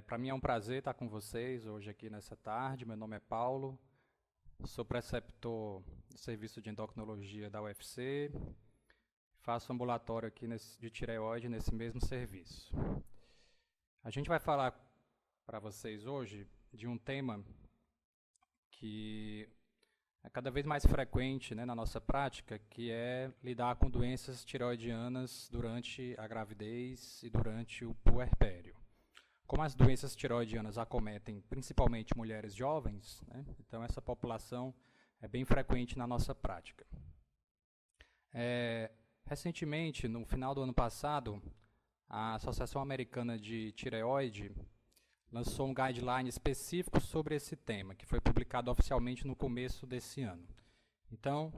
Para mim é um prazer estar com vocês hoje aqui nessa tarde. Meu nome é Paulo, sou preceptor do serviço de endocrinologia da UFC, faço ambulatório aqui de tireoide nesse mesmo serviço. A gente vai falar para vocês hoje de um tema que é cada vez mais frequente, né, na nossa prática, que é lidar com doenças tireoidianas durante a gravidez e durante o puerpério. Como as doenças tireoidianas acometem principalmente mulheres jovens, né, então essa população é bem frequente na nossa prática. Recentemente, no final do ano passado, a Associação Americana de Tireoide lançou um guideline específico sobre esse tema, que foi publicado oficialmente no começo desse ano. Então,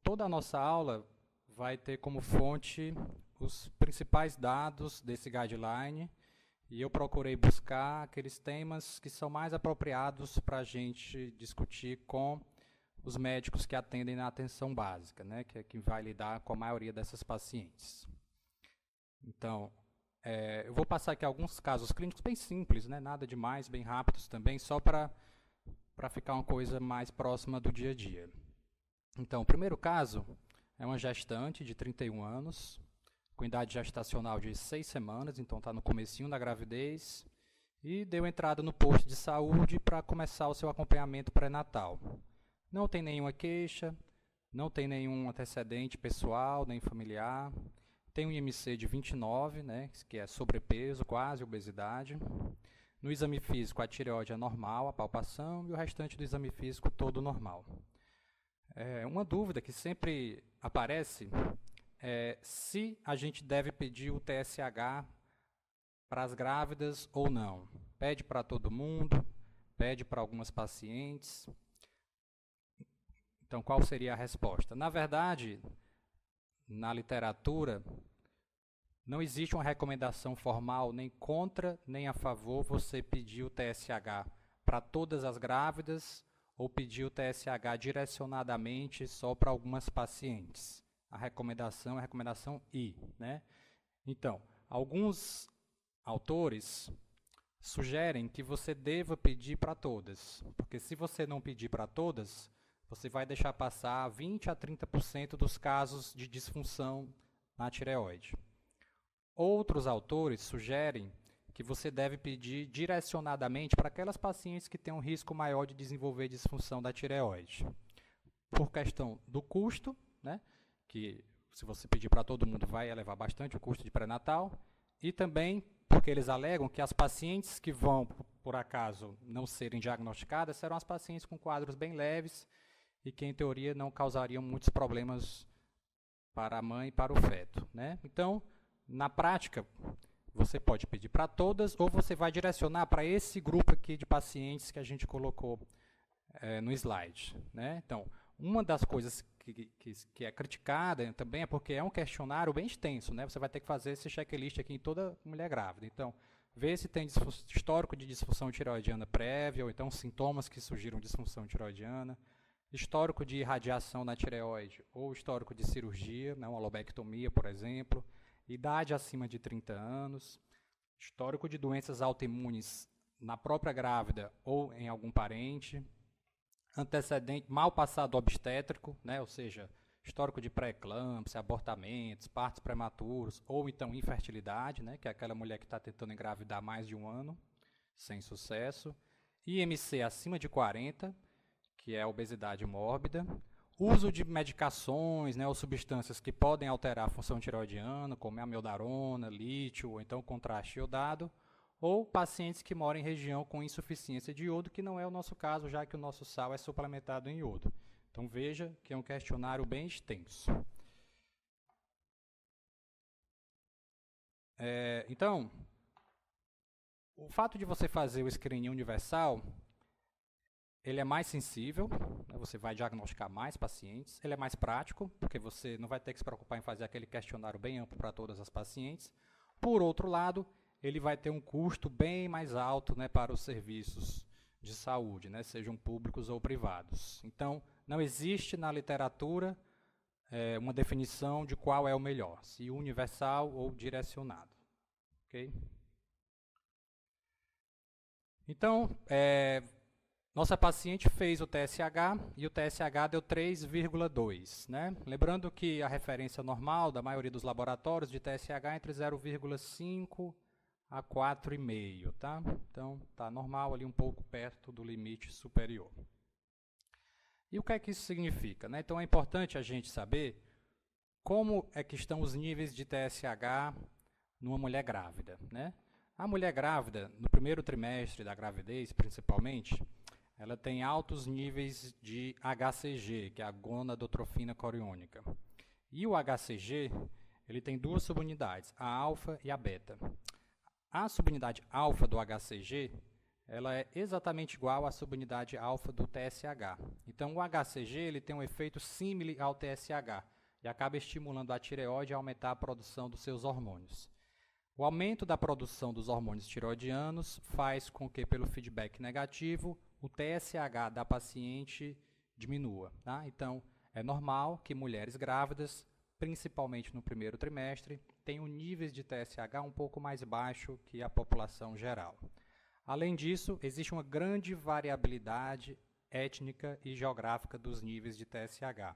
toda a nossa aula vai ter como fonte os principais dados desse guideline, e eu procurei buscar aqueles temas que são mais apropriados para a gente discutir com os médicos que atendem na atenção básica, né, que é quem vai lidar com a maioria dessas pacientes. Então, eu vou passar aqui alguns casos clínicos bem simples, né, nada demais, bem rápidos também, só para ficar uma coisa mais próxima do dia a dia. Então, o primeiro caso é uma gestante de 31 anos, com idade gestacional de 6 semanas, então está no comecinho da gravidez, e deu entrada no posto de saúde para começar o seu acompanhamento pré-natal. Não tem nenhuma queixa, não tem nenhum antecedente pessoal, nem familiar, tem um IMC de 29, né, que é sobrepeso, quase obesidade. No exame físico, a tireoide é normal, a palpação, e o restante do exame físico todo normal. Uma dúvida que sempre aparece é se a gente deve pedir o TSH para as grávidas ou não. Pede para todo mundo, pede para algumas pacientes. Então, qual seria a resposta? Na verdade, na literatura, não existe uma recomendação formal nem contra nem a favor você pedir o TSH para todas as grávidas ou pedir o TSH direcionadamente só para algumas pacientes. A recomendação é a recomendação I, né? Então, alguns autores sugerem que você deva pedir para todas, porque se você não pedir para todas, você vai deixar passar 20 a 30% dos casos de disfunção na tireoide. Outros autores sugerem que você deve pedir direcionadamente para aquelas pacientes que têm um risco maior de desenvolver disfunção da tireoide. Por questão do custo, né, que se você pedir para todo mundo vai elevar bastante o custo de pré-natal, e também porque eles alegam que as pacientes que vão, por acaso, não serem diagnosticadas, serão as pacientes com quadros bem leves e que, em teoria, não causariam muitos problemas para a mãe e para o feto, né? Então, na prática, você pode pedir para todas ou você vai direcionar para esse grupo aqui de pacientes que a gente colocou no slide, né? Então, uma das coisas que é criticada também é porque é um questionário bem extenso, né? Você vai ter que fazer esse checklist aqui em toda mulher grávida. Então, ver se tem histórico de disfunção tireoidiana prévia, ou então sintomas que surgiram de disfunção tireoidiana, histórico de irradiação na tireoide, ou histórico de cirurgia, né, uma lobectomia, por exemplo, idade acima de 30 anos, histórico de doenças autoimunes na própria grávida ou em algum parente, antecedente, mal passado obstétrico, né, ou seja, histórico de pré-eclâmpsia, abortamentos, partos prematuros, ou então infertilidade, né, que é aquela mulher que está tentando engravidar mais de um ano, sem sucesso, IMC acima de 40, que é a obesidade mórbida, uso de medicações, né, ou substâncias que podem alterar a função tireoidiana, como a amiodarona, lítio, ou então contraste iodado, ou pacientes que moram em região com insuficiência de iodo, que não é o nosso caso, já que o nosso sal é suplementado em iodo. Então, veja que é um questionário bem extenso. Então, o fato de você fazer o screening universal, ele é mais sensível, né, você vai diagnosticar mais pacientes, ele é mais prático, porque você não vai ter que se preocupar em fazer aquele questionário bem amplo para todas as pacientes. Por outro lado, ele vai ter um custo bem mais alto, né, para os serviços de saúde, né, sejam públicos ou privados. Então, não existe na literatura uma definição de qual é o melhor, se universal ou direcionado. Okay? Então, nossa paciente fez o TSH e o TSH deu 3,2. Né? Lembrando que a referência normal da maioria dos laboratórios de TSH é entre 0,5 a 4,5. Tá? Então, está normal ali um pouco perto do limite superior. E o que é que isso significa? Né? Então, é importante a gente saber como é que estão os níveis de TSH numa mulher grávida. Né? A mulher grávida, no primeiro trimestre da gravidez, principalmente, ela tem altos níveis de HCG, que é a gonadotrofina coriônica. E o HCG, ele tem duas subunidades, a alfa e a beta. A subunidade alfa do HCG, ela é exatamente igual à subunidade alfa do TSH. Então, o HCG ele tem um efeito símile ao TSH e acaba estimulando a tireoide a aumentar a produção dos seus hormônios. O aumento da produção dos hormônios tireoidianos faz com que, pelo feedback negativo, o TSH da paciente diminua. Tá? Então, é normal que mulheres grávidas, principalmente no primeiro trimestre, tenham níveis de TSH um pouco mais baixo que a população geral. Além disso, existe uma grande variabilidade étnica e geográfica dos níveis de TSH.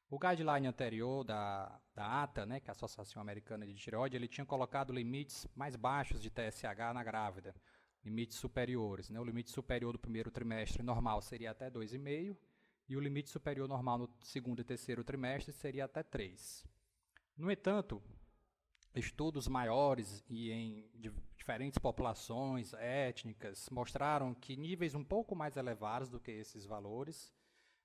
O guideline anterior da ATA, né, que é a Associação Americana de Tireoide, ele tinha colocado limites mais baixos de TSH na grávida, limites superiores. Né? O limite superior do primeiro trimestre normal seria até 2,5 e o limite superior normal no segundo e terceiro trimestre seria até 3. No entanto, estudos maiores e em diferentes populações étnicas mostraram que níveis um pouco mais elevados do que esses valores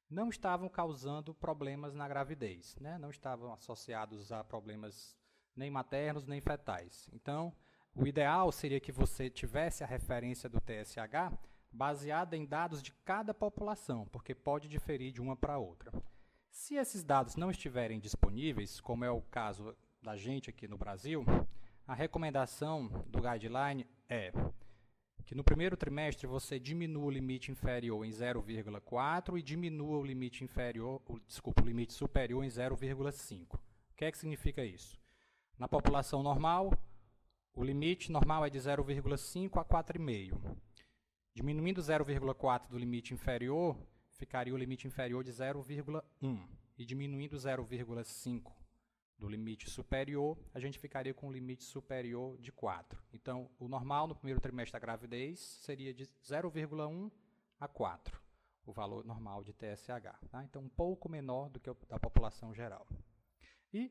não estavam causando problemas na gravidez, né? Não estavam associados a problemas nem maternos nem fetais. Então, o ideal seria que você tivesse a referência do TSH baseada em dados de cada população, porque pode diferir de uma para outra. Se esses dados não estiverem disponíveis, como é o caso da gente aqui no Brasil, a recomendação do guideline é que no primeiro trimestre você diminua o limite inferior em 0,4 e diminua o limite superior em 0,5. O que é que significa isso? Na população normal, o limite normal é de 0,5 a 4,5. Diminuindo 0,4 do limite inferior, ficaria o limite inferior de 0,1. E diminuindo 0,5 do limite superior, a gente ficaria com o limite superior de 4. Então, o normal no primeiro trimestre da gravidez seria de 0,1 a 4, o valor normal de TSH. Tá? Então, um pouco menor do que o da população geral. E,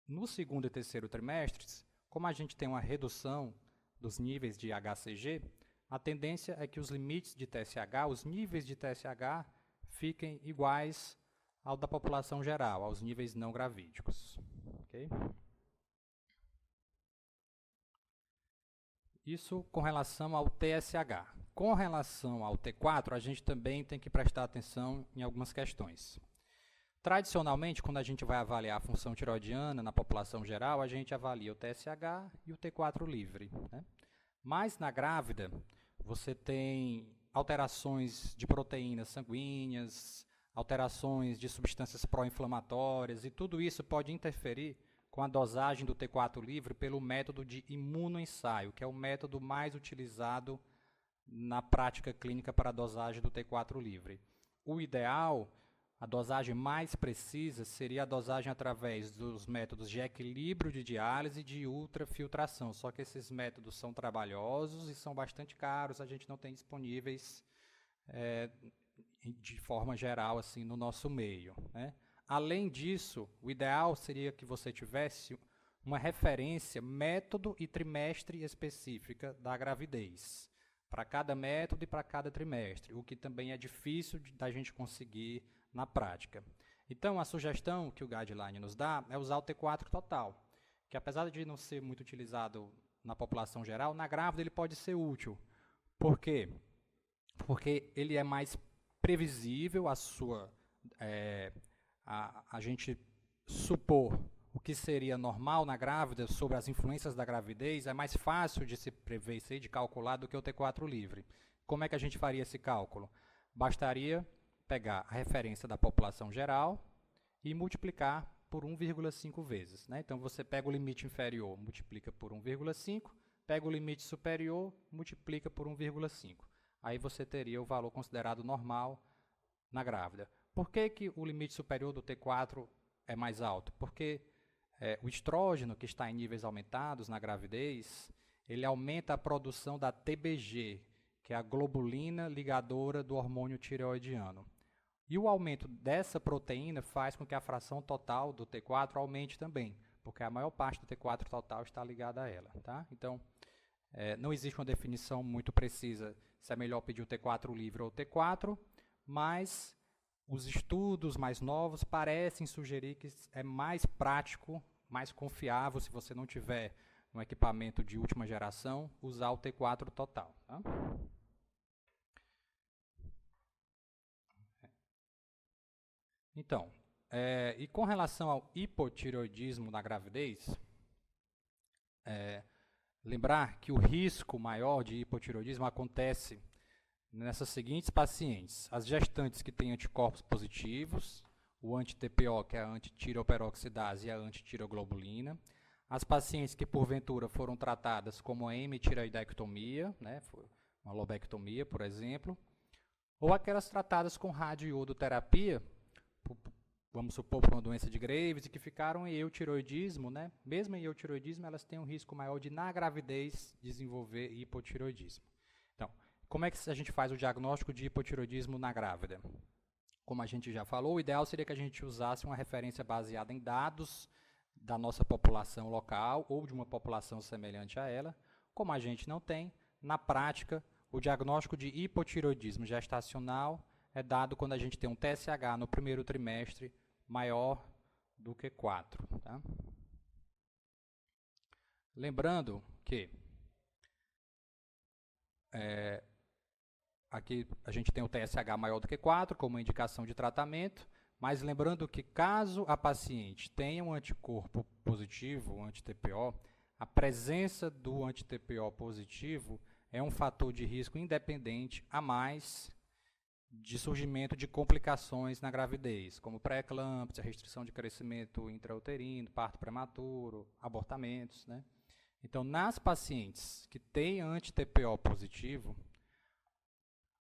no segundo e terceiro trimestres, como a gente tem uma redução dos níveis de HCG, a tendência é que os limites de TSH, os níveis de TSH, fiquem iguais ao da população geral, aos níveis não gravídicos. Okay? Isso com relação ao TSH. Com relação ao T4, a gente também tem que prestar atenção em algumas questões. Tradicionalmente, quando a gente vai avaliar a função tireoidiana na população geral, a gente avalia o TSH e o T4 livre. Né? Mas na grávida, você tem alterações de proteínas sanguíneas, alterações de substâncias pró-inflamatórias, e tudo isso pode interferir com a dosagem do T4 livre pelo método de imunoensaio, que é o método mais utilizado na prática clínica para a dosagem do T4 livre. O ideal, a dosagem mais precisa, seria a dosagem através dos métodos de equilíbrio de diálise e de ultrafiltração, só que esses métodos são trabalhosos e são bastante caros, a gente não tem disponíveis de forma geral assim no nosso meio. Né? Além disso, o ideal seria que você tivesse uma referência método e trimestre específica da gravidez, para cada método e para cada trimestre, o que também é difícil da gente conseguir na prática. Então, a sugestão que o guideline nos dá é usar o T4 total, que apesar de não ser muito utilizado na população geral, na grávida ele pode ser útil. Por quê? Porque ele é mais previsível, a gente supor o que seria normal na grávida sobre as influências da gravidez, é mais fácil de se prever e de calcular do que o T4 livre. Como é que a gente faria esse cálculo? Bastaria pegar a referência da população geral e multiplicar por 1,5 vezes, né? Então, você pega o limite inferior, multiplica por 1,5, pega o limite superior, multiplica por 1,5. Aí você teria o valor considerado normal na grávida. Por que o limite superior do T4 é mais alto? Porque o estrógeno, que está em níveis aumentados na gravidez, ele aumenta a produção da TBG, que é a globulina ligadora do hormônio tireoidiano. E o aumento dessa proteína faz com que a fração total do T4 aumente também, porque a maior parte do T4 total está ligada a ela. Tá? Então, não existe uma definição muito precisa se é melhor pedir o T4 livre ou o T4, mas os estudos mais novos parecem sugerir que é mais prático, mais confiável, se você não tiver um equipamento de última geração, usar o T4 total. Tá? Então, e com relação ao hipotireoidismo na gravidez, lembrar que o risco maior de hipotireoidismo acontece nessas seguintes pacientes: as gestantes que têm anticorpos positivos, o anti-TPO, que é a antitireoperoxidase, e a antitireoglobulina, as pacientes que porventura foram tratadas como hemitireoidectomia, né, uma lobectomia, por exemplo, ou aquelas tratadas com radioiodoterapia, vamos supor, por uma doença de Graves, e que ficaram em eutireoidismo, né? Mesmo em eutireoidismo, elas têm um risco maior de, na gravidez, desenvolver hipotireoidismo. Então, como é que a gente faz o diagnóstico de hipotireoidismo na grávida? Como a gente já falou, o ideal seria que a gente usasse uma referência baseada em dados da nossa população local ou de uma população semelhante a ela. Como a gente não tem, na prática, o diagnóstico de hipotireoidismo gestacional é dado quando a gente tem um TSH no primeiro trimestre maior do que 4. Tá? Lembrando que aqui a gente tem o TSH maior do que 4 como indicação de tratamento, mas lembrando que caso a paciente tenha um anticorpo positivo, um anti-TPO, a presença do anti-TPO positivo é um fator de risco independente a mais de surgimento de complicações na gravidez, como pré-eclâmpsia, restrição de crescimento intrauterino, parto prematuro, abortamentos, né? Então, nas pacientes que têm anti-TPO positivo,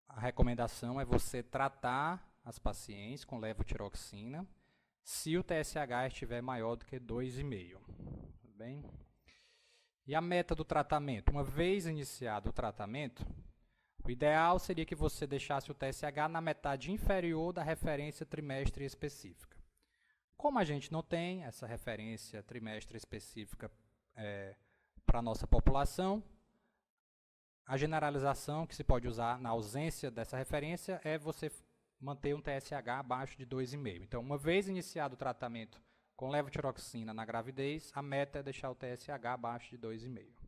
a recomendação é você tratar as pacientes com levotiroxina se o TSH estiver maior do que 2,5. Tudo bem? E a meta do tratamento? Uma vez iniciado o tratamento, o ideal seria que você deixasse o TSH na metade inferior da referência trimestre específica. Como a gente não tem essa referência trimestre específica para a nossa população, a generalização que se pode usar na ausência dessa referência é você manter um TSH abaixo de 2,5. Então, uma vez iniciado o tratamento com levotiroxina na gravidez, a meta é deixar o TSH abaixo de 2,5.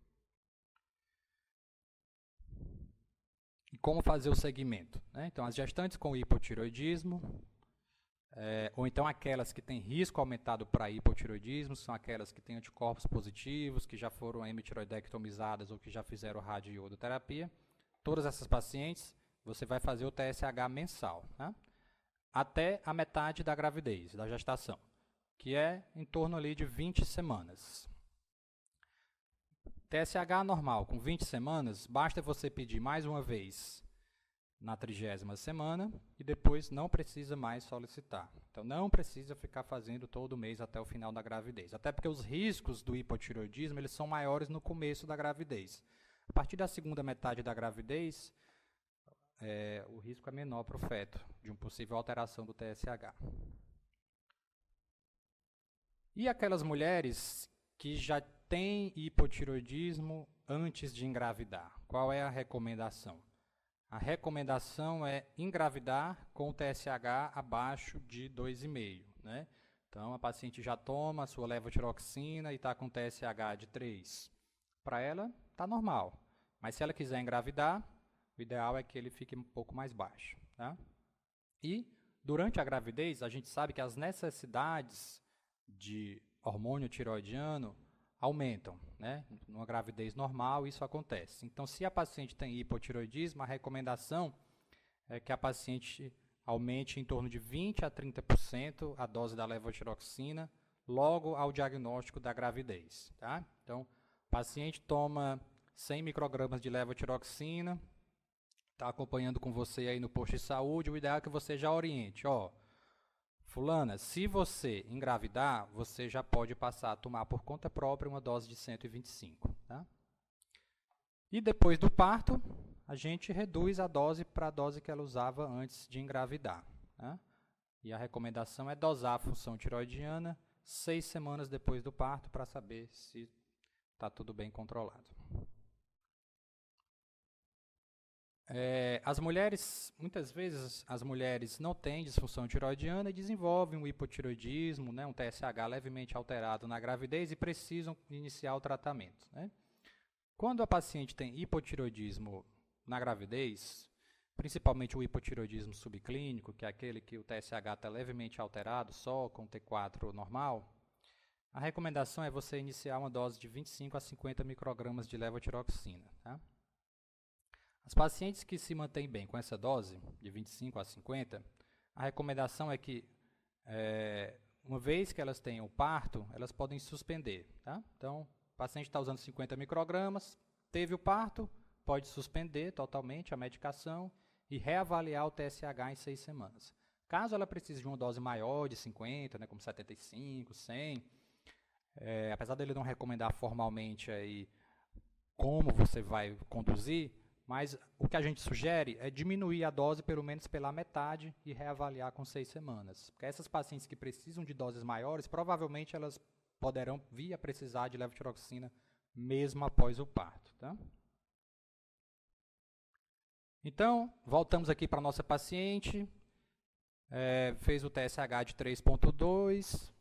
E como fazer o segmento? Né? Então, as gestantes com hipotireoidismo, ou então aquelas que têm risco aumentado para hipotireoidismo, são aquelas que têm anticorpos positivos, que já foram hemitireoidectomizadas ou que já fizeram radioiodoterapia. Todas essas pacientes, você vai fazer o TSH mensal, né? Até a metade da gravidez, da gestação, que é em torno ali de 20 semanas. TSH normal, com 20 semanas, basta você pedir mais uma vez na 30ª semana e depois não precisa mais solicitar. Então, não precisa ficar fazendo todo mês até o final da gravidez. Até porque os riscos do hipotireoidismo eles são maiores no começo da gravidez. A partir da segunda metade da gravidez, o risco é menor para o feto de uma possível alteração do TSH. E aquelas mulheres que já têm hipotireoidismo antes de engravidar? Qual é a recomendação? A recomendação é engravidar com o TSH abaixo de 2,5. Né? Então, a paciente já toma a sua levotiroxina e está com TSH de 3. Para ela, está normal. Mas se ela quiser engravidar, o ideal é que ele fique um pouco mais baixo. Tá? E, durante a gravidez, a gente sabe que as necessidades de hormônio tireoidiano aumentam, né? Numa gravidez normal, isso acontece. Então, se a paciente tem hipotireoidismo, a recomendação é que a paciente aumente em torno de 20% a 30% a dose da levotiroxina logo ao diagnóstico da gravidez. Tá? Então, o paciente toma 100 microgramas de levotiroxina, está acompanhando com você aí no posto de saúde, o ideal é que você já oriente. Ó, fulana, se você engravidar, você já pode passar a tomar por conta própria uma dose de 125. Tá? E depois do parto, a gente reduz a dose para a dose que ela usava antes de engravidar. Tá? E a recomendação é dosar a função tiroidiana 6 semanas depois do parto para saber se está tudo bem controlado. As mulheres, muitas vezes as mulheres não têm disfunção tiroidiana e desenvolvem um hipotireoidismo, né, um TSH levemente alterado na gravidez e precisam iniciar o tratamento. Né? Quando a paciente tem hipotireoidismo na gravidez, principalmente o hipotireoidismo subclínico, que é aquele que o TSH está levemente alterado, só com T4 normal, a recomendação é você iniciar uma dose de 25 a 50 microgramas de levotiroxina. Tá? As pacientes que se mantêm bem com essa dose, de 25 a 50, a recomendação é que, uma vez que elas tenham o parto, elas podem suspender. Tá? Então, o paciente está usando 50 microgramas, teve o parto, pode suspender totalmente a medicação e reavaliar o TSH em 6 semanas. Caso ela precise de uma dose maior, de 50, né, como 75, 100, apesar dele não recomendar formalmente aí como você vai conduzir, mas o que a gente sugere é diminuir a dose pelo menos pela metade e reavaliar com 6 semanas. Porque essas pacientes que precisam de doses maiores, provavelmente elas poderão vir a precisar de levotiroxina mesmo após o parto. Tá? Então, voltamos aqui para a nossa paciente, fez o TSH de 3,2.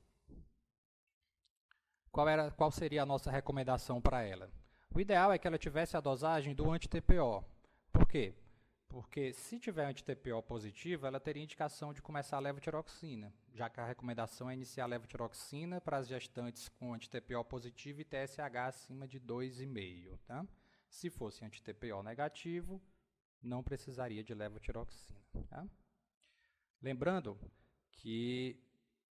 Qual seria a nossa recomendação para ela? O ideal é que ela tivesse a dosagem do anti-TPO. Por quê? Porque se tiver anti-TPO positivo, ela teria indicação de começar a levotiroxina, já que a recomendação é iniciar a levotiroxina para as gestantes com anti-TPO positivo e TSH acima de 2,5. Tá? Se fosse anti-TPO negativo, não precisaria de levotiroxina. Tá? Lembrando que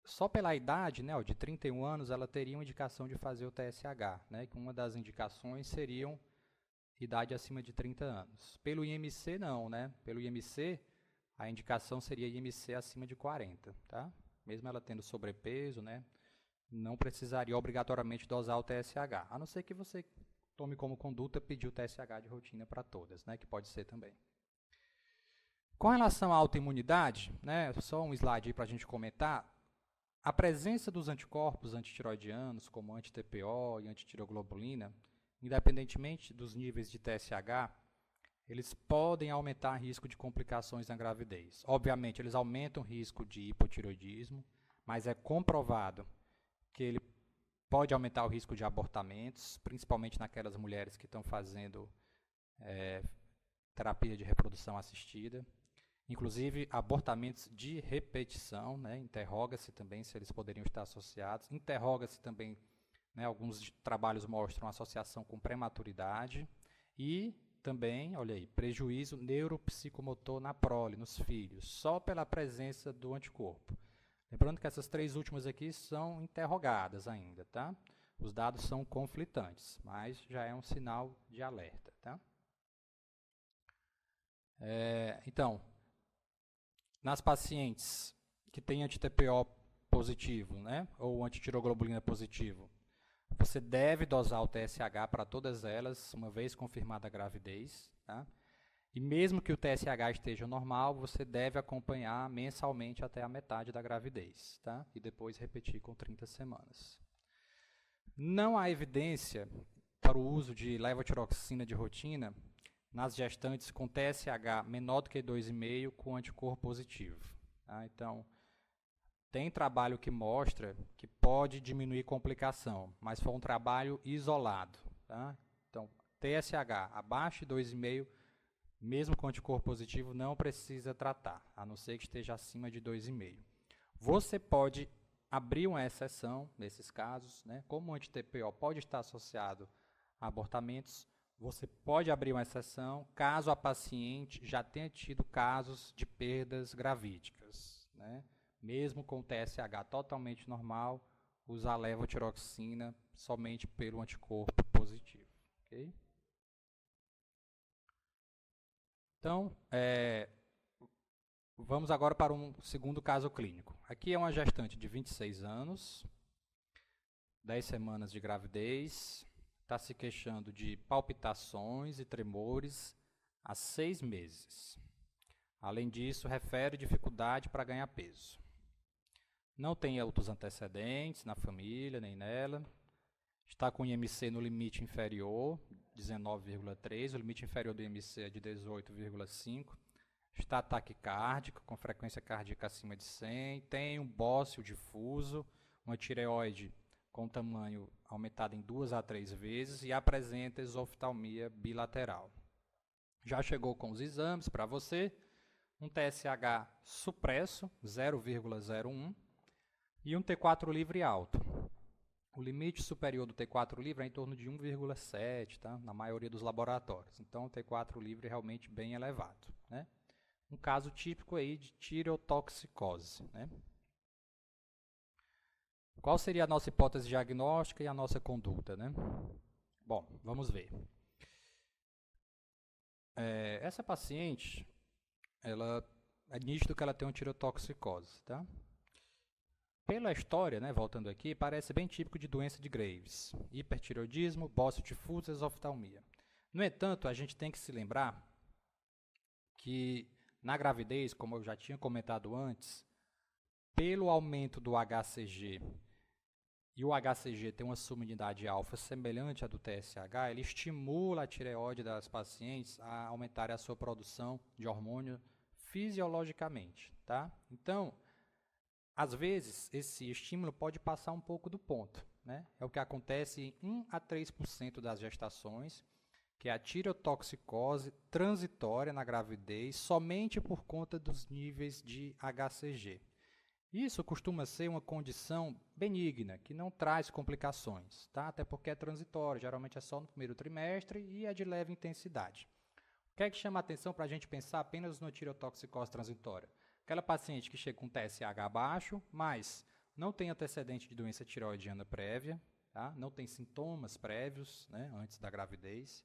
só pela idade, né, de 31 anos, ela teria uma indicação de fazer o TSH, né, que uma das indicações seriam idade acima de 30 anos. Pelo IMC, não, né? Pelo IMC, a indicação seria IMC acima de 40, tá? Mesmo ela tendo sobrepeso, né, não precisaria obrigatoriamente dosar o TSH, a não ser que você tome como conduta pedir o TSH de rotina para todas, né, que pode ser também. Com relação à autoimunidade, né, só um slide aí para a gente comentar, a presença dos anticorpos antitiroidianos, como anti-TPO e antitireoglobulina, independentemente dos níveis de TSH, eles podem aumentar o risco de complicações na gravidez. Obviamente, eles aumentam o risco de hipotireoidismo, mas é comprovado que ele pode aumentar o risco de abortamentos, principalmente naquelas mulheres que estão fazendo terapia de reprodução assistida. Inclusive, abortamentos de repetição, né? Interroga-se também se eles poderiam estar associados. Interroga-se também, né, alguns trabalhos mostram associação com prematuridade e também, olha aí, prejuízo neuropsicomotor na prole, nos filhos, só pela presença do anticorpo. Lembrando que essas 3 últimas aqui são interrogadas ainda, tá? Os dados são conflitantes, mas já é um sinal de alerta, tá? Então, nas pacientes que têm anti-TPO positivo, né, ou antitireoglobulina positivo, você deve dosar o TSH para todas elas, uma vez confirmada a gravidez. Tá? E mesmo que o TSH esteja normal, você deve acompanhar mensalmente até a metade da gravidez. Tá? E depois repetir com 30 semanas. Não há evidência para o uso de levotiroxina de rotina nas gestantes com TSH menor do que 2,5 com anticorpo positivo. Tá? Então, tem trabalho que mostra que pode diminuir complicação, mas foi um trabalho isolado. Tá? Então, TSH abaixo de 2,5, mesmo com anticorpo positivo, não precisa tratar, a não ser que esteja acima de 2,5. Você pode abrir uma exceção nesses casos, né? Como o anti-TPO pode estar associado a abortamentos, você pode abrir uma exceção caso a paciente já tenha tido casos de perdas gravídicas, né? Mesmo com o TSH totalmente normal, usar levotiroxina somente pelo anticorpo positivo. Okay? Então, vamos agora para um segundo caso clínico. Aqui é uma gestante de 26 anos, 10 semanas de gravidez, está se queixando de palpitações e tremores há 6 meses. Além disso, refere dificuldade para ganhar peso. Não tem outros antecedentes na família, nem nela. Está com IMC no limite inferior, 19,3. O limite inferior do IMC é de 18,5. Está taquicárdico, com frequência cardíaca acima de 100. Tem um bócio difuso, uma tireoide com tamanho aumentado em 2 a 3 vezes e apresenta exoftalmia bilateral. Já chegou com os exames para você, um TSH supresso, 0,01, e um T4 livre alto. O limite superior do T4 livre é em torno de 1,7, tá? Na maioria dos laboratórios. Então, o T4 livre é realmente bem elevado, né? Um caso típico aí de tireotoxicose, né? Qual seria a nossa hipótese diagnóstica e a nossa conduta, né? Bom, vamos ver. Essa paciente, é nítido que ela tem uma tireotoxicose, tá? Pela história, né, voltando aqui, parece bem típico de doença de Graves. Hipertireoidismo, bócio difuso, exoftalmia. No entanto, a gente tem que se lembrar que na gravidez, como eu já tinha comentado antes, pelo aumento do HCG, e o HCG tem uma subunidade alfa semelhante à do TSH, ele estimula a tireoide das pacientes a aumentar a sua produção de hormônio fisiologicamente, tá? Então, às vezes, esse estímulo pode passar um pouco do ponto, né? É o que acontece em 1 a 3% das gestações, que é a tireotoxicose transitória na gravidez somente por conta dos níveis de HCG. Isso costuma ser uma condição benigna, que não traz complicações, tá? Até porque é transitório, geralmente é só no primeiro trimestre e é de leve intensidade. O que é que chama a atenção para a gente pensar apenas no tireotoxicose transitória? Aquela paciente que chega com TSH baixo, mas não tem antecedente de doença tireoidiana prévia, tá? Não tem sintomas prévios, né, antes da gravidez,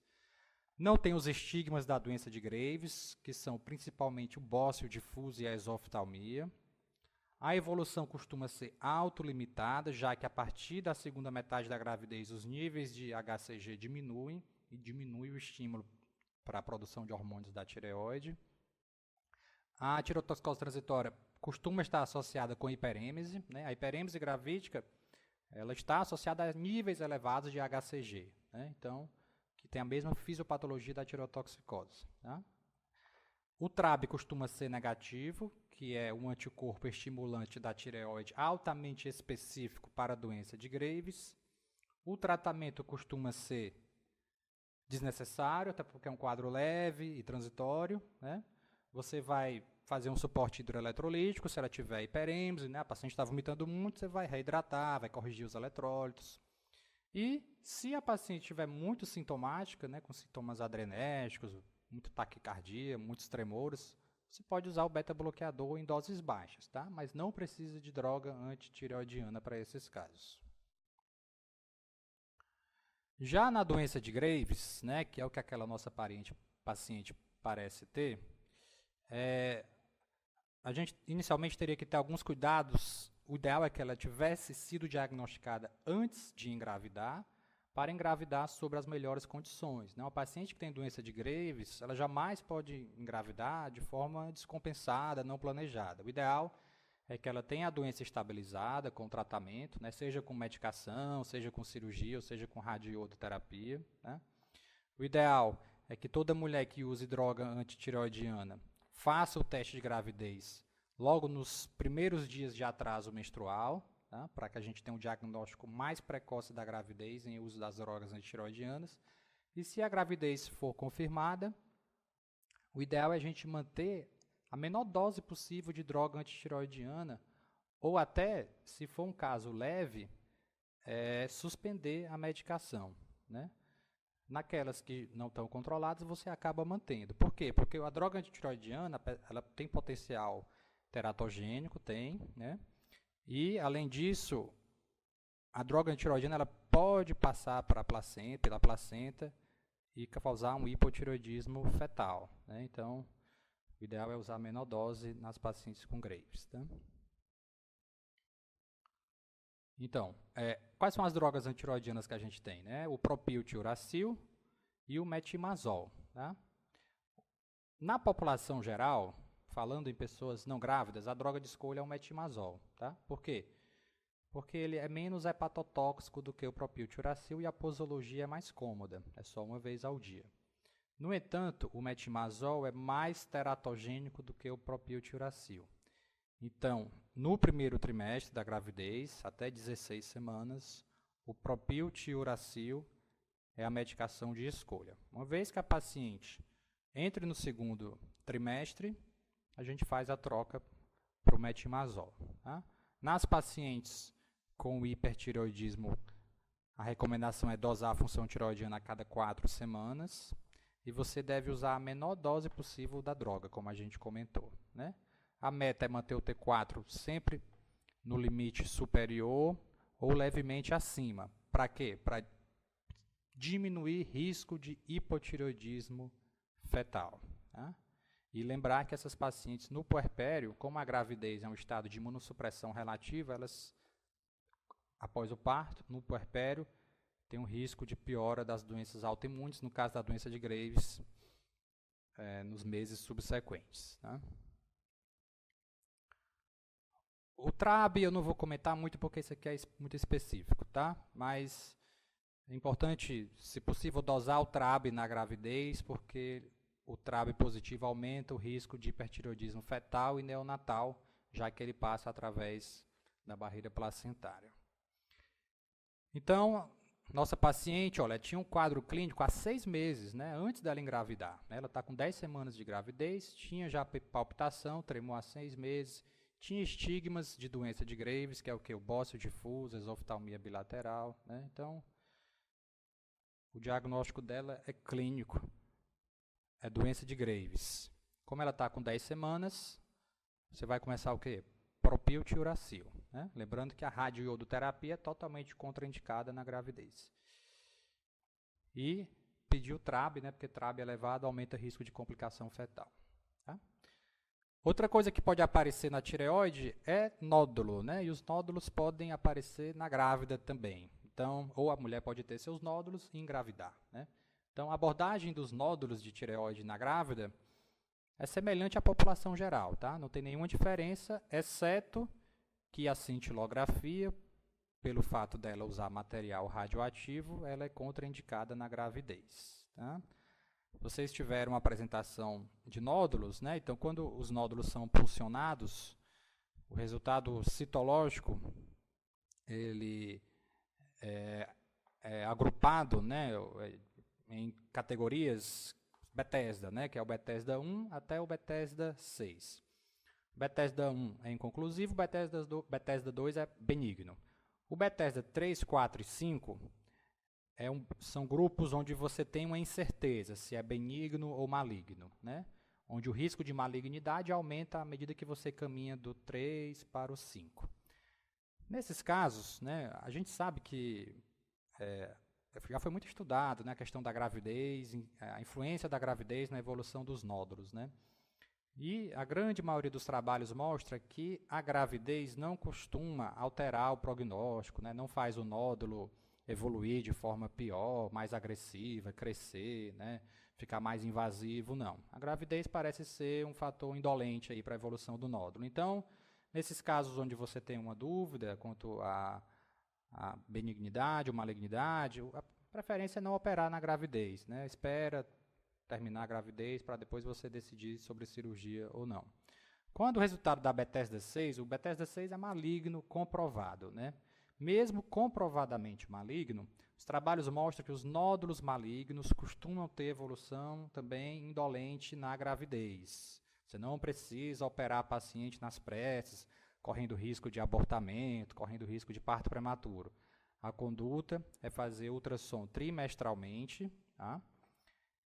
não tem os estigmas da doença de Graves, que são principalmente o bócio difuso e a exoftalmia. A evolução costuma ser autolimitada, já que a partir da segunda metade da gravidez os níveis de HCG diminuem e diminui o estímulo para a produção de hormônios da tireoide. A tireotoxicose transitória costuma estar associada com hiperêmese, né? A hiperêmese gravídica ela está associada a níveis elevados de HCG, né? Então, que tem a mesma fisiopatologia da tireotoxicose, tá? O TRAB costuma ser negativo, que é um anticorpo estimulante da tireoide altamente específico para a doença de Graves. O tratamento costuma ser desnecessário, até porque é um quadro leve e transitório, né? Você vai fazer um suporte hidroeletrolítico, se ela tiver hiperêmese, né? A paciente está vomitando muito, você vai reidratar, vai corrigir os eletrólitos. E se a paciente estiver muito sintomática, né, com sintomas adrenérgicos, muito taquicardia, muitos tremores, você pode usar o beta-bloqueador em doses baixas, tá? Mas não precisa de droga antitireoidiana para esses casos. Já na doença de Graves, né, que é o que aquela nossa paciente parece ter, a gente inicialmente teria que ter alguns cuidados. O ideal é que ela tivesse sido diagnosticada antes de engravidar, para engravidar sobre as melhores condições, né? Uma paciente que tem doença de Graves, ela jamais pode engravidar de forma descompensada, não planejada. O ideal é que ela tenha a doença estabilizada com tratamento, né? Seja com medicação, seja com cirurgia, ou seja com radioterapia, né? O ideal é que toda mulher que use droga antitireoidiana faça o teste de gravidez logo nos primeiros dias de atraso menstrual, tá? Para que a gente tenha um diagnóstico mais precoce da gravidez em uso das drogas antitireoidianas. E se a gravidez for confirmada, o ideal é a gente manter a menor dose possível de droga antitireoidiana ou até, se for um caso leve, suspender a medicação, né? Naquelas que não estão controladas, você acaba mantendo. Por quê? Porque a droga antitireoidiana, ela tem potencial teratogênico, tem, né? E, além disso, a droga antitireoidiana ela pode passar pela placenta e causar um hipotireoidismo fetal, né? Então, o ideal é usar a menor dose nas pacientes com Graves, tá? Então, quais são as drogas antiroidianas que a gente tem, né? O propiltiuracil e o metimazol, tá? Na população geral, falando em pessoas não grávidas, a droga de escolha é o metimazol, tá? Por quê? Porque ele é menos hepatotóxico do que o propiltiuracil e a posologia é mais cômoda, é só uma vez ao dia. No entanto, o metimazol é mais teratogênico do que o propiltiuracil. Então, no primeiro trimestre da gravidez, até 16 semanas, o propiltiuracil é a medicação de escolha. Uma vez que a paciente entre no segundo trimestre, a gente faz a troca para o metimazol. Tá? Nas pacientes com hipertireoidismo, a recomendação é dosar a função tireoidiana a cada 4 semanas e você deve usar a menor dose possível da droga, como a gente comentou, né? A meta é manter o T4 sempre no limite superior ou levemente acima. Para quê? Para diminuir risco de hipotireoidismo fetal. Tá? E lembrar que essas pacientes no puerpério, como a gravidez é um estado de imunossupressão relativa, elas, após o parto, no puerpério, têm um risco de piora das doenças autoimunes, no caso da doença de Graves, nos meses subsequentes. Tá? O TRAB eu não vou comentar muito porque isso aqui é muito específico, tá? Mas é importante, se possível, dosar o TRAB na gravidez, porque o TRAB positivo aumenta o risco de hipertireoidismo fetal e neonatal, já que ele passa através da barreira placentária. Então, nossa paciente, olha, tinha um quadro clínico há 6 meses, né, antes dela engravidar. Ela está com 10 semanas de gravidez, tinha já palpitação, tremor há 6 meses, tinha estigmas de doença de Graves, que é o que? O bócio difuso, exoftalmia bilateral, né? Então, o diagnóstico dela é clínico, é doença de Graves. Como ela está com 10 semanas, você vai começar o quê? Propiltiuracil, né? Lembrando que a radioiodoterapia é totalmente contraindicada na gravidez. E pedir o TRAB, né? Porque TRAB elevado aumenta o risco de complicação fetal. Tá? Outra coisa que pode aparecer na tireoide é nódulo, né? E os nódulos podem aparecer na grávida também. Então, ou a mulher pode ter seus nódulos e engravidar, né? Então, a abordagem dos nódulos de tireoide na grávida é semelhante à população geral, tá? Não tem nenhuma diferença, exceto que a cintilografia, pelo fato dela usar material radioativo, ela é contraindicada na gravidez, tá? Vocês tiveram uma apresentação de nódulos, né? Então, quando os nódulos são puncionados, o resultado citológico ele é agrupado, né, em categorias Bethesda, né, que é o Bethesda 1 até o Bethesda 6. Bethesda 1 é inconclusivo, Bethesda 2 é benigno. O Bethesda 3, 4 e 5 são grupos onde você tem uma incerteza se é benigno ou maligno, né? Onde o risco de malignidade aumenta à medida que você caminha do 3 para o 5. Nesses casos, né, a gente sabe que já foi muito estudado, né, a questão da gravidez, a influência da gravidez na evolução dos nódulos, né? E a grande maioria dos trabalhos mostra que a gravidez não costuma alterar o prognóstico, né, não faz o nódulo evoluir de forma pior, mais agressiva, crescer, né, ficar mais invasivo, não. A gravidez parece ser um fator indolente para a evolução do nódulo. Então, nesses casos onde você tem uma dúvida quanto à benignidade ou malignidade, a preferência é não operar na gravidez, né? Espera terminar a gravidez para depois você decidir sobre cirurgia ou não. Quando o resultado da Bethesda 6, o Bethesda 6 é maligno comprovado, né? Mesmo comprovadamente maligno, os trabalhos mostram que os nódulos malignos costumam ter evolução também indolente na gravidez. Você não precisa operar a paciente nas pressas, correndo risco de abortamento, correndo risco de parto prematuro. A conduta é fazer ultrassom trimestralmente, tá?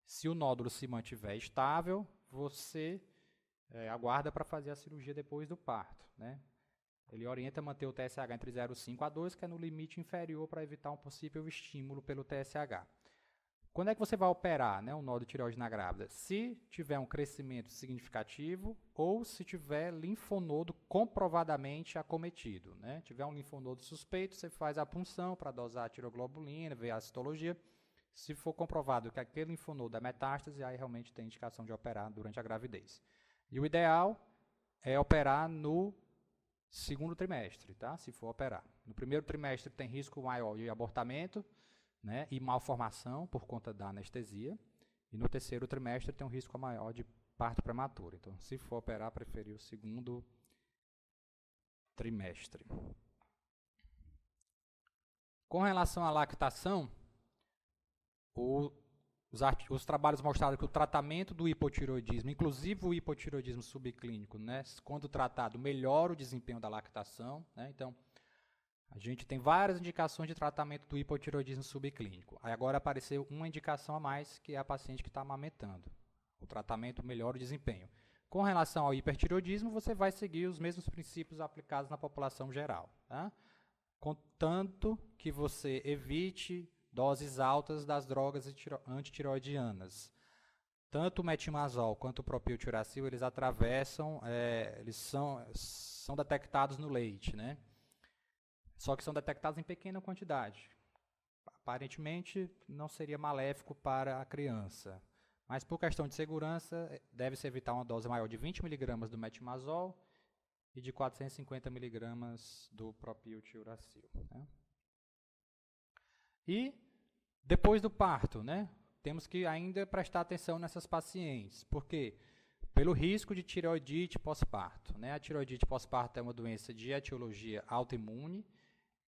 Se o nódulo se mantiver estável, você aguarda para fazer a cirurgia depois do parto, né? Ele orienta a manter o TSH entre 0,5 a 2, que é no limite inferior para evitar um possível estímulo pelo TSH. Quando é que você vai operar, né, um nódulo de tireoide na grávida? Se tiver um crescimento significativo ou se tiver linfonodo comprovadamente acometido, né? Tiver um linfonodo suspeito, você faz a punção para dosar a tiroglobulina, ver a citologia. Se for comprovado que aquele linfonodo é metástase, aí realmente tem indicação de operar durante a gravidez. E o ideal é operar no segundo trimestre, tá? Se for operar. No primeiro trimestre tem risco maior de abortamento, né, e malformação por conta da anestesia. E no terceiro trimestre tem um risco maior de parto prematuro. Então, se for operar, preferir o segundo trimestre. Com relação à lactação, os trabalhos mostraram que o tratamento do hipotireoidismo, inclusive o hipotireoidismo subclínico, né, quando tratado, melhora o desempenho da lactação, né? Então, a gente tem várias indicações de tratamento do hipotireoidismo subclínico. Aí agora apareceu uma indicação a mais, que é a paciente que está amamentando. O tratamento melhora o desempenho. Com relação ao hipertireoidismo, você vai seguir os mesmos princípios aplicados na população geral, tá? Contanto que você evite doses altas das drogas antitireoidianas. Tanto o metimazol quanto o propiltiuracil, eles atravessam, eles são detectados no leite, né? Só que são detectados em pequena quantidade. Aparentemente, não seria maléfico para a criança. Mas, por questão de segurança, deve-se evitar uma dose maior de 20 mg do metimazol e de 450 mg do propiltiuracil, né? E, depois do parto, né, temos que ainda prestar atenção nessas pacientes. Por quê? Pelo risco de tireoidite pós-parto, né? A tireoidite pós-parto é uma doença de etiologia autoimune,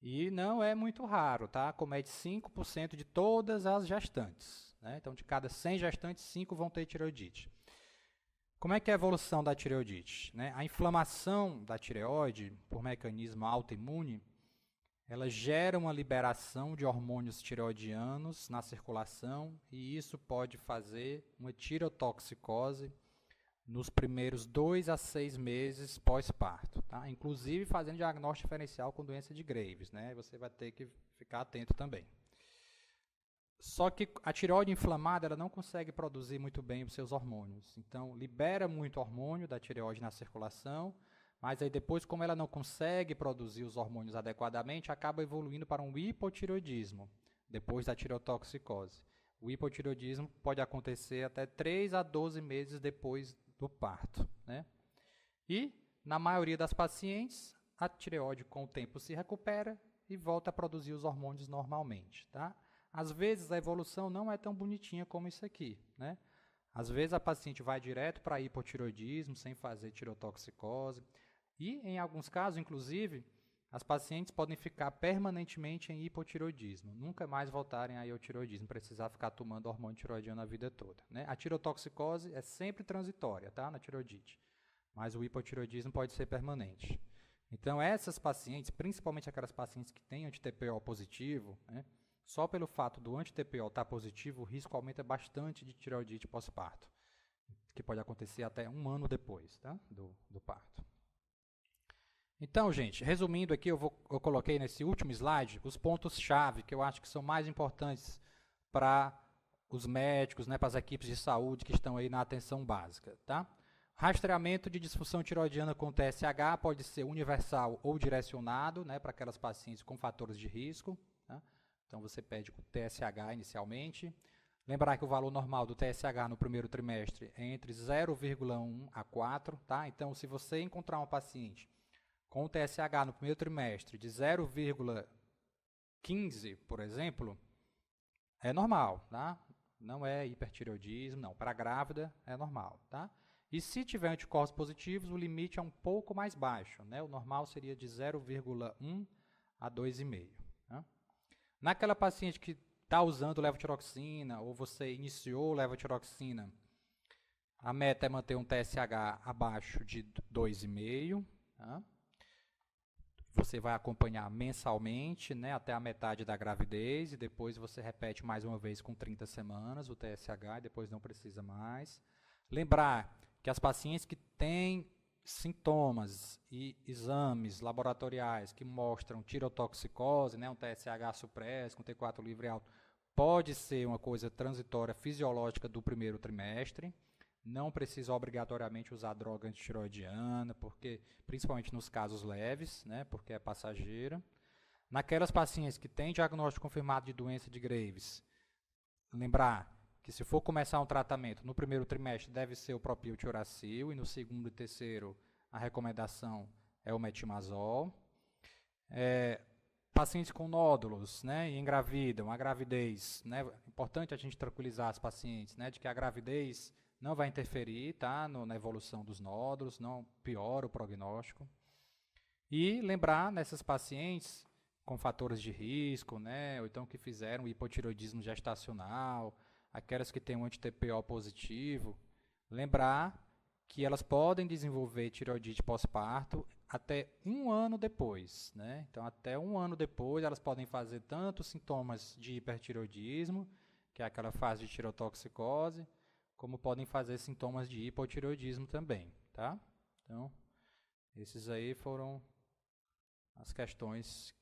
e não é muito raro, tá? Comete 5% de todas as gestantes, né? Então, de cada 100 gestantes, 5 vão ter tireoidite. Como é que é a evolução da tireoidite, né? A inflamação da tireoide, por mecanismo autoimune, ela gera uma liberação de hormônios tireoidianos na circulação, e isso pode fazer uma tireotoxicose nos primeiros 2 a 6 meses pós-parto, tá? Inclusive fazendo diagnóstico diferencial com doença de Graves, né? Você vai ter que ficar atento também. Só que a tireoide inflamada, ela não consegue produzir muito bem os seus hormônios. Então, libera muito hormônio da tireoide na circulação, mas aí depois, como ela não consegue produzir os hormônios adequadamente, acaba evoluindo para um hipotireoidismo, depois da tireotoxicose. O hipotireoidismo pode acontecer até 3 a 12 meses depois do parto, né? E, na maioria das pacientes, a tireoide com o tempo se recupera e volta a produzir os hormônios normalmente, tá? Às vezes a evolução não é tão bonitinha como isso aqui, né? Às vezes a paciente vai direto para hipotireoidismo sem fazer tireotoxicose e, em alguns casos, inclusive, as pacientes podem ficar permanentemente em hipotireoidismo, nunca mais voltarem a hipotireoidismo, precisar ficar tomando hormônio tireoidiano a vida toda, né? A tireotoxicose é sempre transitória, tá? Na tireoidite, mas o hipotireoidismo pode ser permanente. Então, essas pacientes, principalmente aquelas pacientes que têm anti-TPO positivo, né? Só pelo fato do anti-TPO estar positivo, o risco aumenta bastante de tireoidite pós-parto, que pode acontecer até 1 ano depois, tá? do parto. Então, gente, resumindo aqui, eu coloquei nesse último slide os pontos-chave que eu acho que são mais importantes para os médicos, né, para as equipes de saúde que estão aí na atenção básica, tá? Rastreamento de disfunção tireoidiana com TSH pode ser universal ou direcionado, né, para aquelas pacientes com fatores de risco, tá? Então, você pede o TSH inicialmente. Lembrar que o valor normal do TSH no primeiro trimestre é entre 0,1 a 4, tá? Então, se você encontrar uma paciente com o TSH no primeiro trimestre de 0,15, por exemplo, é normal, tá? Não é hipertireoidismo, não. Para a grávida é normal, tá? E se tiver anticorpos positivos, o limite é um pouco mais baixo, né? O normal seria de 0,1 a 2,5. Tá? Naquela paciente que está usando levotiroxina, ou você iniciou levotiroxina, a meta é manter um TSH abaixo de 2,5, tá? Você vai acompanhar mensalmente, né, até a metade da gravidez, e depois você repete mais uma vez com 30 semanas o TSH, e depois não precisa mais. Lembrar que as pacientes que têm sintomas e exames laboratoriais que mostram tirotoxicose, né, um TSH supresso com T4 livre alto, pode ser uma coisa transitória fisiológica do primeiro trimestre. Não precisa obrigatoriamente usar droga antitiroidiana, porque, principalmente nos casos leves, né, porque é passageira. Naquelas pacientes que têm diagnóstico confirmado de doença de Graves, lembrar que se for começar um tratamento no primeiro trimestre deve ser o propiltioracil, e no segundo e terceiro a recomendação é o metimazol. Pacientes com nódulos, né, e engravidam, a gravidez, né, é importante a gente tranquilizar as pacientes, né, de que a gravidez não vai interferir, tá, na evolução dos nódulos, não piora o prognóstico. E lembrar nessas pacientes com fatores de risco, né, ou então que fizeram hipotireoidismo gestacional, aquelas que têm um anti-TPO positivo, lembrar que elas podem desenvolver tireoidite pós-parto até 1 ano depois, né? Então, até 1 ano depois, elas podem fazer tanto sintomas de hipertireoidismo, que é aquela fase de tirotoxicose, como podem fazer sintomas de hipotireoidismo também, tá? Então, esses aí foram as questões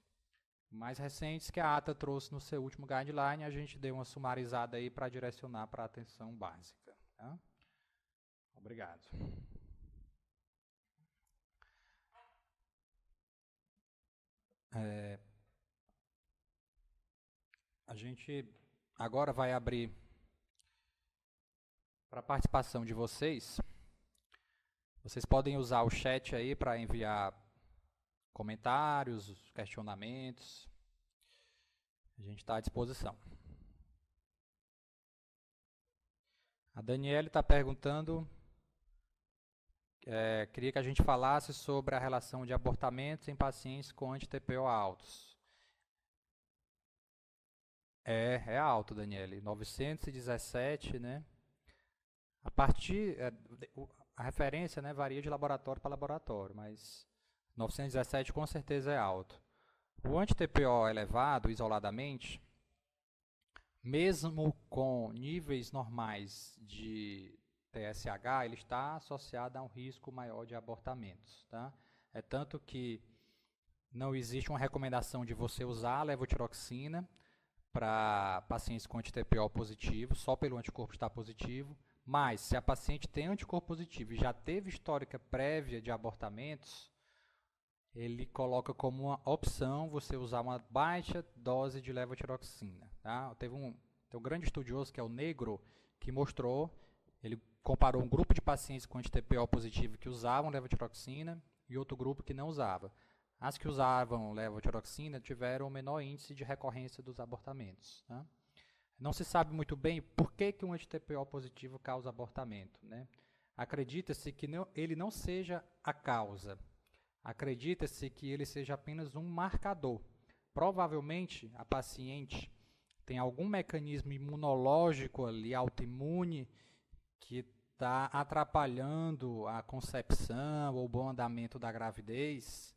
mais recentes que a ATA trouxe no seu último guideline. A gente deu uma sumarizada aí para direcionar para a atenção básica, tá? Obrigado. A gente agora vai abrir para a participação de vocês. Vocês podem usar o chat aí para enviar comentários, questionamentos. A gente está à disposição. A Daniele está perguntando, queria que a gente falasse sobre a relação de abortamentos em pacientes com anti-TPO altos. É alto, Daniele, 917, né? A partir, a referência, né, varia de laboratório para laboratório, mas 917 com certeza é alto. O anti-TPO elevado, isoladamente, mesmo com níveis normais de TSH, ele está associado a um risco maior de abortamentos, tá? É tanto que não existe uma recomendação de você usar a levotiroxina para pacientes com anti-TPO positivo, só pelo anticorpo estar positivo, mas se a paciente tem anticorpo positivo e já teve histórica prévia de abortamentos, ele coloca como uma opção você usar uma baixa dose de levotiroxina, tá? Tem um grande estudioso, que é o Negro, que mostrou, ele comparou um grupo de pacientes com anti-TPO positivo que usavam levotiroxina e outro grupo que não usava. As que usavam levotiroxina tiveram o menor índice de recorrência dos abortamentos, tá? Não se sabe muito bem por que um anti-TPO positivo causa abortamento, né? Acredita-se que ele não seja a causa. Acredita-se que ele seja apenas um marcador. Provavelmente, a paciente tem algum mecanismo imunológico ali, autoimune, que está atrapalhando a concepção ou o bom andamento da gravidez.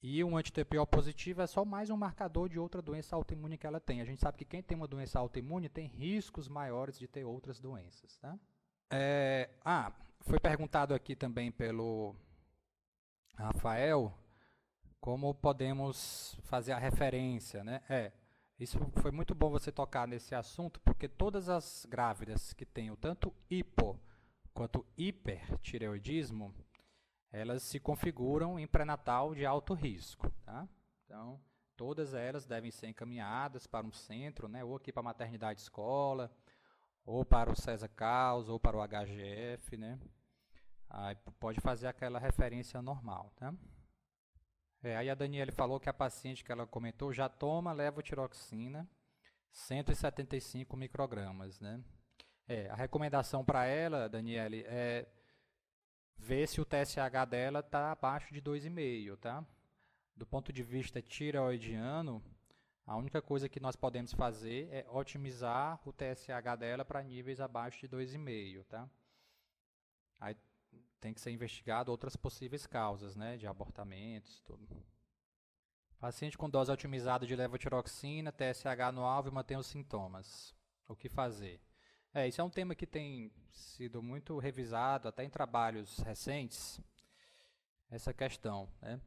E um anti-TPO positivo é só mais um marcador de outra doença autoimune que ela tem. A gente sabe que quem tem uma doença autoimune tem riscos maiores de ter outras doenças, tá? Foi perguntado aqui também pelo Rafael como podemos fazer a referência, né? Isso foi muito bom você tocar nesse assunto, porque todas as grávidas que tenham tanto hipo quanto hipertireoidismo, elas se configuram em pré-natal de alto risco, tá? Então, todas elas devem ser encaminhadas para um centro, né? Ou aqui para a maternidade escola, ou para o César Caus, ou para o HGF, né? Aí pode fazer aquela referência normal, tá? Aí a Daniele falou que a paciente que ela comentou já toma levotiroxina, 175 microgramas, né? A recomendação para ela, Daniele, é ver se o TSH dela está abaixo de 2,5, tá? Do ponto de vista tireoidiano, a única coisa que nós podemos fazer é otimizar o TSH dela para níveis abaixo de 2,5, tá? Aí tem que ser investigado outras possíveis causas, né, de abortamentos, tudo. Paciente com dose otimizada de levotiroxina, TSH no alvo e mantém os sintomas. O que fazer? Isso é um tema que tem sido muito revisado, até em trabalhos recentes, essa questão, né?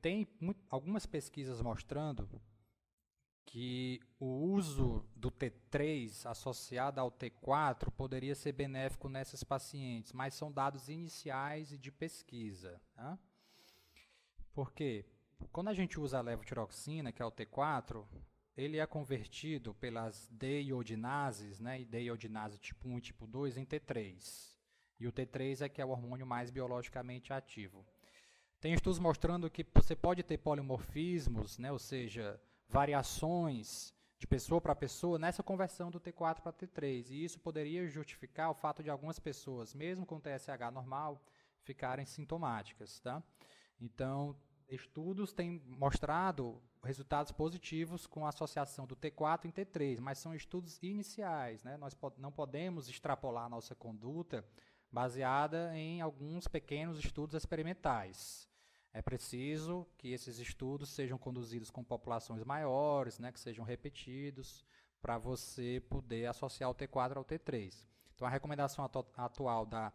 Tem algumas pesquisas mostrando que o uso do T3 associado ao T4 poderia ser benéfico nessas pacientes, mas são dados iniciais e de pesquisa. Tá? Por quê? Quando a gente usa a levotiroxina, que é o T4, ele é convertido pelas deiodinases, né, e deiodinase tipo 1 e tipo 2, em T3. E o T3 é que é o hormônio mais biologicamente ativo. Tem estudos mostrando que você pode ter polimorfismos, né, ou seja, variações de pessoa para pessoa nessa conversão do T4 para T3. E isso poderia justificar o fato de algumas pessoas, mesmo com TSH normal, ficarem sintomáticas. Tá? Então, estudos têm mostrado resultados positivos com a associação do T4 em T3, mas são estudos iniciais. Né? Nós não podemos extrapolar a nossa conduta baseada em alguns pequenos estudos experimentais. É preciso que esses estudos sejam conduzidos com populações maiores, né, que sejam repetidos, para você poder associar o T4 ao T3. Então, a recomendação atual da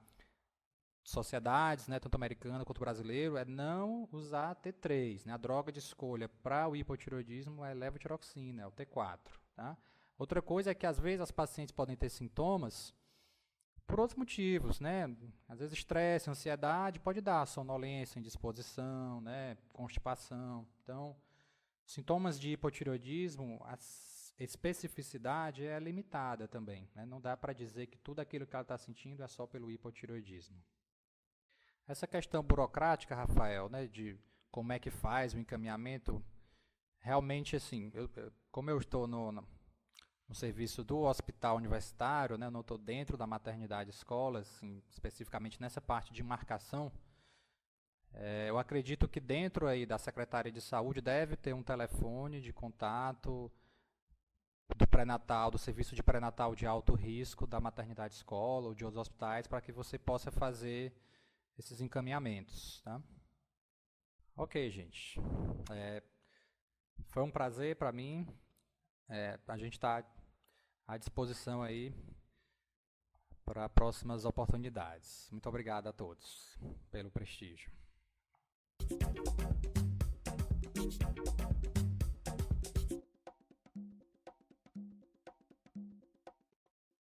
sociedades, né, tanto americana quanto brasileira, é não usar T3. Né? A droga de escolha para o hipotireoidismo é levotiroxina, é o T4. Tá? Outra coisa é que, às vezes, as pacientes podem ter sintomas por outros motivos, né? Às vezes estresse, ansiedade, pode dar sonolência, indisposição, né? Constipação. Então, sintomas de hipotireoidismo, a especificidade é limitada também. Né? Não dá para dizer que tudo aquilo que ela está sentindo é só pelo hipotireoidismo. Essa questão burocrática, Rafael, né, de como é que faz o encaminhamento, realmente, assim, como eu estou no serviço do hospital universitário, né, não estou dentro da maternidade escola, assim, especificamente nessa parte de marcação, eu acredito que dentro aí da Secretaria de Saúde deve ter um telefone de contato do pré-natal, do serviço de pré-natal de alto risco da maternidade escola ou de outros hospitais, para que você possa fazer esses encaminhamentos. Tá? Ok, gente. Foi um prazer para mim. A gente está à disposição aí para próximas oportunidades. Muito obrigado a todos pelo prestígio.